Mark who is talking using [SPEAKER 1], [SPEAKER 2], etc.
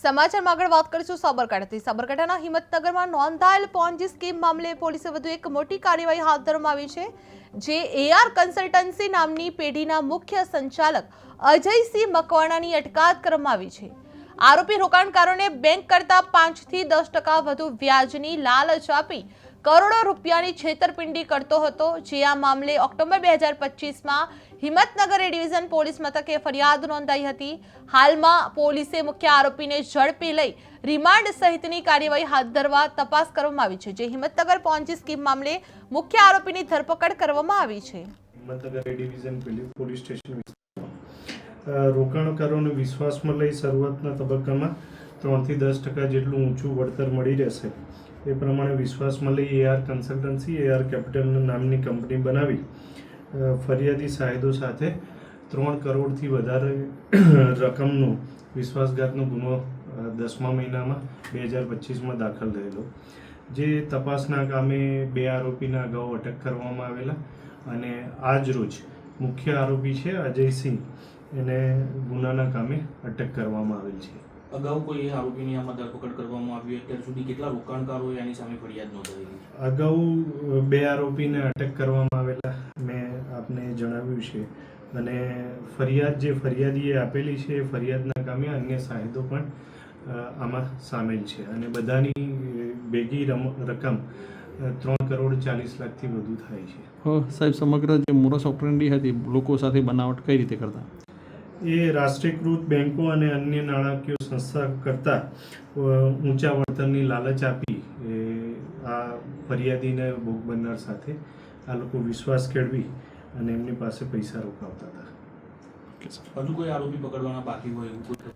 [SPEAKER 1] સમાચારમાં આગળ વાત કરીશું સાબરકાંઠાના હિંમતનગરમાં નોંધાયેલ પોન્જી સ્કીમ મામલે પોલીસે વધુ એક મોટી કાર્યવાહી હાથ ધરવામાં આવી છે, જે એઆર કન્સલ્ટન્સી નામની પેઢીના મુખ્ય સંચાલક અજયસિંહ મકવાણાની અટકાયત કરવામાં આવી છે। આરોપી રોકાણકારોને બેંક કરતા 5 થી 10% વધુ વ્યાજની લાલચ આપી કરોડો રૂપિયાની છેતરપિંડી કરતો હતો, જે આ મામલે ઓક્ટોબર 2025માં હિંમતનગર એ ડિવિઝન પોલીસ મથકે ફરિયાદ નોંધાઈ હતી। હાલમાં પોલીસે મુખ્ય આરોપીને ઝડપી લઈ રિમાન્ડ સહિતની કાર્યવાહી હાથ ધરવા તપાસ કરવામાં આવી છે, જે હિંમતનગર પોન્જી સ્કીમ મામલે મુખ્ય આરોપીની ધરપકડ કરવામાં આવી છે।
[SPEAKER 2] Himmatnagar A division police station રોકાણકારોને વિશ્વાસમાં લઈ શરૂઆતના તબક્કામાં 3 થી 10% જેટલું ઊંચું વળતર મળી રહેશે એ પ્રમાણે વિશ્વાસમાં લઈ એઆર કન્સલ્ટન્સી એઆર કેપિટલ નામની કંપની બનાવી ફરિયાદી સાહેદો સાથે 3 કરોડથી વધારે રકમનો વિશ્વાસઘાતનો ગુનો 10મા મહિનામાં 2025માં દાખલ થયેલો, જે તપાસના કામે 2 આરોપીના અગાઉ અટક કરવામાં આવેલા અને આજ રોજ મુખ્ય આરોપી છે અજયસિંહ, એને ગુનાના કામે અટક કરવામાં આવેલ છે।
[SPEAKER 3] અગાઉ કોઈ આરોપીની આમાં ધરપકડ કરવામાં આવી? અત્યાર સુધી કેટલા રોકાણકારોએ આની સામે ફરિયાદ નોંધાવી?
[SPEAKER 2] અગાઉ 2 આરોપીને અટક કરવામાં આવેલા મેં આપને જણાવ્યું છે, અને ફરિયાદ જે ફરિયાદીએ આપેલી છે એ ફરિયાદના કામે અન્ય સાહેદો પણ આમાં સામેલ છે, અને બધાની ભેગી રકમ 3 કરોડ 40 લાખથી વધુ થાય છે।
[SPEAKER 4] સાહેબ, સમગ્ર જે મોરસ ઓપરેન્ડી હતી, લોકો સાથે બનાવટ કઈ રીતે કરતા?
[SPEAKER 2] એ રાષ્ટ્રીયકૃત બેન્કો અને અન્ય નાણાકીય સંસ્થા કરતાં ઊંચા વળતરની લાલચ આપી આ ફરિયાદીને ભોગ બનનાર સાથે આ લોકો વિશ્વાસ કેળવી અને એમની પાસે પૈસા રોકાવતા હતા।
[SPEAKER 3] હજુ કોઈ આરોપી પકડવાના બાકી હોય એવું કોઈ?